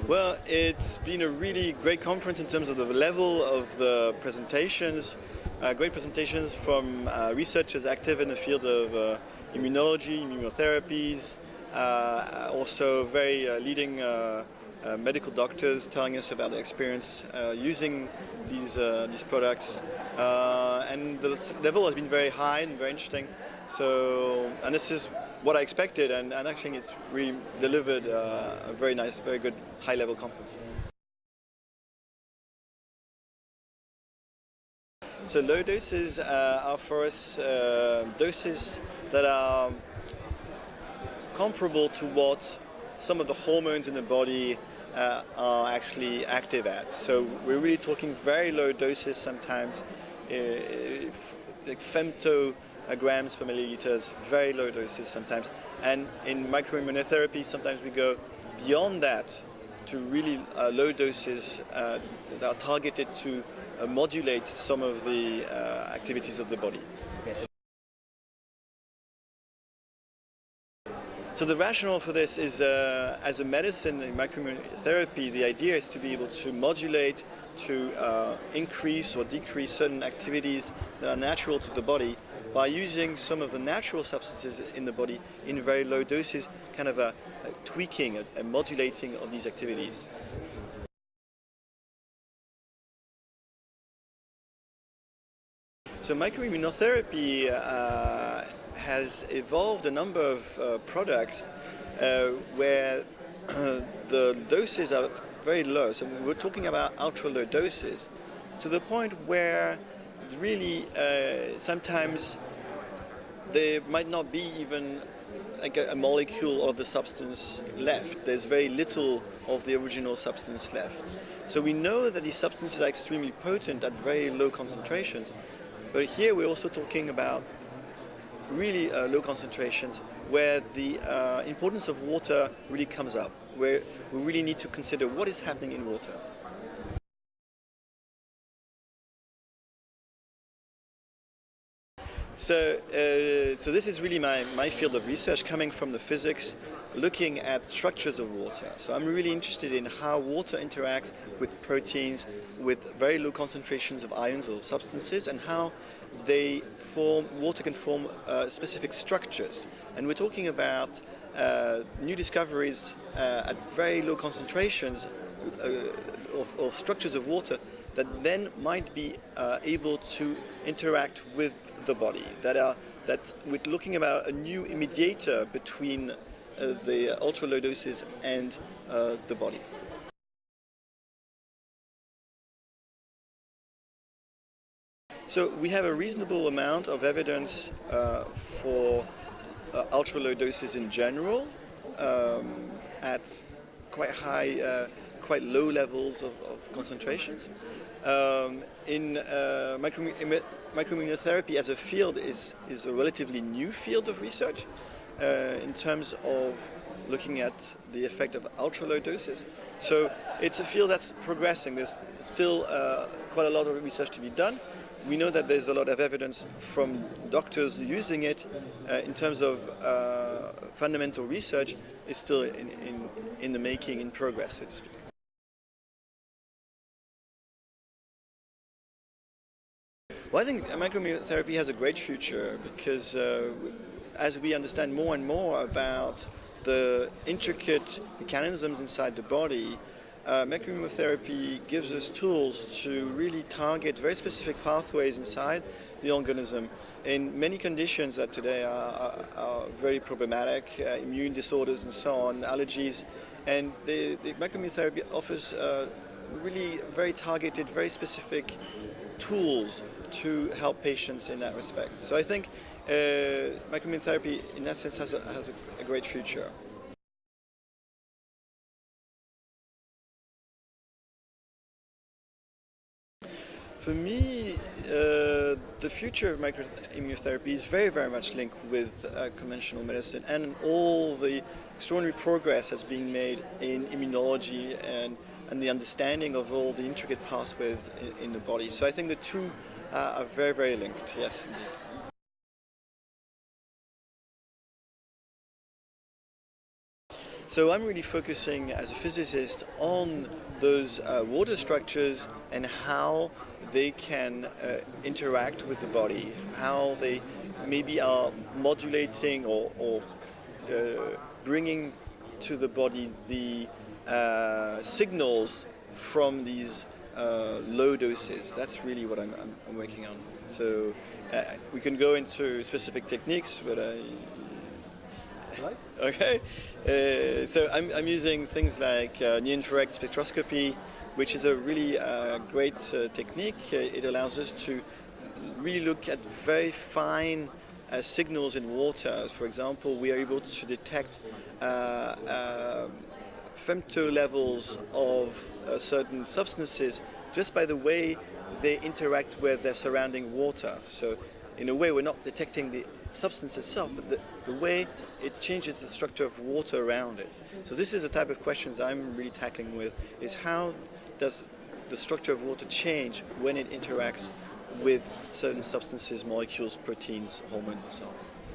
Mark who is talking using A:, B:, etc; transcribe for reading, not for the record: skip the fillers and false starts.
A: Well, it's been a really great conference in terms of the level of the presentations, great presentations from researchers active in the field of immunology, immunotherapies, also very leading medical doctors telling us about their experience using these products, and the level has been very high and very interesting. So, and this is what I expected, and actually it's really delivered a very nice, very good high-level conference. So low doses are for us doses that are comparable to what some of the hormones in the body are actually active at. So we're really talking very low doses sometimes, like femtograms per milliliters, very low doses sometimes. And in micro-immunotherapy, sometimes we go beyond that to really low doses that are targeted to modulate some of the activities of the body.
B: Okay.
A: So the rationale for this is, as a medicine in micro-immunotherapy, the idea is to be able to modulate, to increase or decrease certain activities that are natural to the body by using some of the natural substances in the body in very low doses, kind of a tweaking, a modulating of these activities. So micro-immunotherapy has evolved a number of products where the doses are very low. So we're talking about ultra low doses to the point where really sometimes there might not be even like a molecule of the substance left. There's very little of the original substance left. So we know that these substances are extremely potent at very low concentrations. But here we're also talking about really low concentrations where the importance of water really comes up, where we really need to consider what is happening in water. So this is really my field of research, coming from the physics, looking at structures of water. So I'm really interested in how water interacts with proteins, with very low concentrations of ions or substances, and how water can form specific structures. And we're talking about new discoveries at very low concentrations of structures of water that then might be able to interact with the body. That we're looking about a new mediator between the ultra low doses and the body. So we have a reasonable amount of evidence for ultra low doses in general at quite high, quite low levels of concentrations. In micro-immunotherapy as a field is a relatively new field of research in terms of looking at the effect of ultra low doses. So it's a field that's progressing. There's still quite a lot of research to be done. We know that there's a lot of evidence from doctors using it. In terms of fundamental research, is still in the making, in progress, so to speak. Well, I think micro-immunotherapy has a great future because as we understand more and more about the intricate mechanisms inside the body, micro-immunotherapy gives us tools to really target very specific pathways inside the organism in many conditions that today are very problematic, immune disorders and so on, allergies. And the micro-immunotherapy offers really very targeted, very specific tools to help patients in that respect. So I think micro-immunotherapy in that sense has a great future. For me, the future of micro-immunotherapy is very, very much linked with conventional medicine and all the extraordinary progress has been made in immunology and the understanding of all the intricate pathways in the body. So I think the two are very, very linked, yes, indeed. So I'm really focusing as a physicist on those water structures and how they can interact with the body, how they maybe are modulating or bringing to the body the signals from these low doses. That's really what I'm working on. So we can go into specific techniques, but
B: Right?
A: okay. So I'm using things like near-infrared spectroscopy, which is a really great technique. It allows us to really look at very fine signals in water. For example, we are able to detect femto levels of certain substances just by the way they interact with their surrounding water. So in a way, we're not detecting the substance itself, but the way it changes the structure of water around it. So this is the type of questions I'm really tackling with, is how does the structure of water change when it interacts with certain substances, molecules, proteins, hormones, and so on.